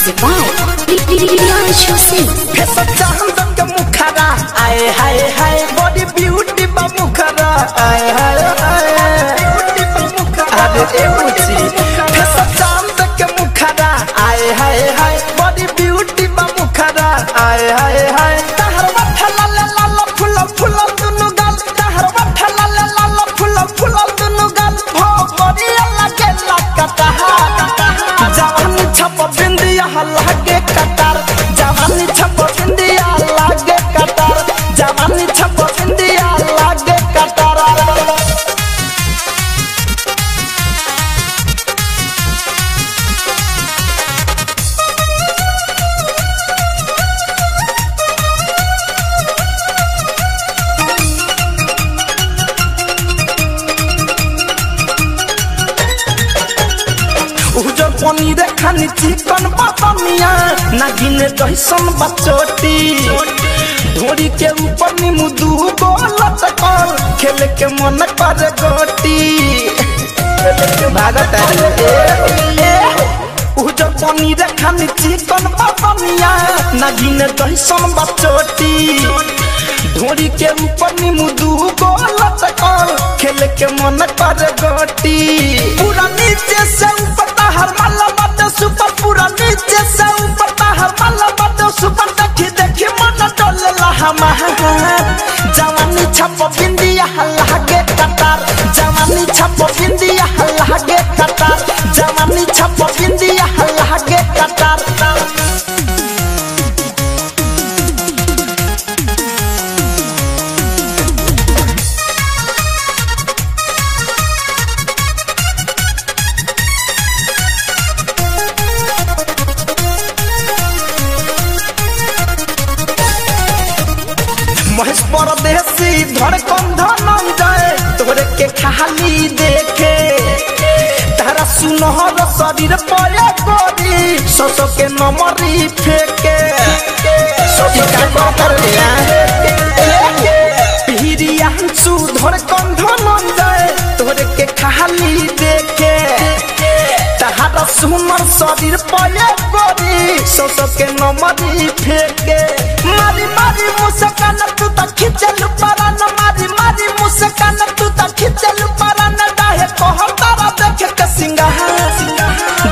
Music by Priyanshu Singh. Face चांद के मुखरा आए हाय हाय बॉडी ब्यूटी बा मुखरा आए हाय हाय अरे ए बुची फेस चांद के मुखरा आए हाय हाय बॉडी ब्यूटी बा मुखरा आए हाय हाय तहर वठला ले लाल फूल फूल दुनु गाल तहर वठला ले लाल फूल फूल दुनु गाल भो बड़ी लगे लकता जवानी छप बिंदिया लागे कतार जवानी छप बिंदिया लागे कतार जवानी छप बिंदिया लागे कतार उजर पनीर खानी चिकन बातमिया नागिने दहिसन बचोटी ढोरी के ऊपर नीमू दू गोलत कर खेले के मन कर गोटी भागत रे उजर पनीर खानी चिकन बातमिया नागिने दहिसन बचोटी ढोरी के ऊपर नीमू दू गोलत कर खेले के मन कर गोटी पूरा नीचे से ऊपर हर माला बात सुपर पूरा नीचे से ऊपर हर माला बात सुपर देखी देखी मन डोलला हमार जवानी छप बिंदिया लागे कतार जवानी छप बिंदिया लागे कतार जवानी छप बिंदिया लागे कतार महेश परदेसी धड़कन धनंजय तोरे के खाली देखे तारा सुनहर शरीर पर गोरी ससो के नमरी फेंके सोची का कर हिरियांशु धड़कन धनंजय तोरे के खाली देखे तारा सुनहर शरीर पर गोरी ससो के नमरी फेंके मारी मारी मुस्कान तू तक खिंचल परान मारी मारी मुस्कान तू तक खिंचल परान डाहे कहर तारा देख के सिंगार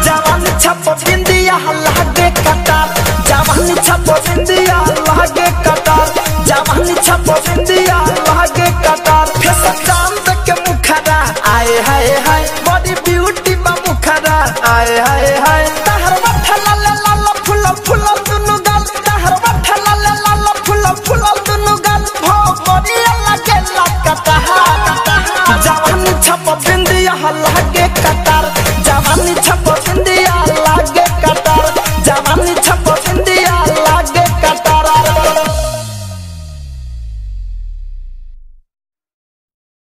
जवानी छप बिंदिया लागे कतार जवानी छप बिंदिया लागे कतार जवानी छप बिंदिया लागे कतार फेस चांद के मुखरा आए हाय हाय बॉडी ब्यूटी बा मुखरा आए हाय हाय तहर वठला ले लाल फूल फूल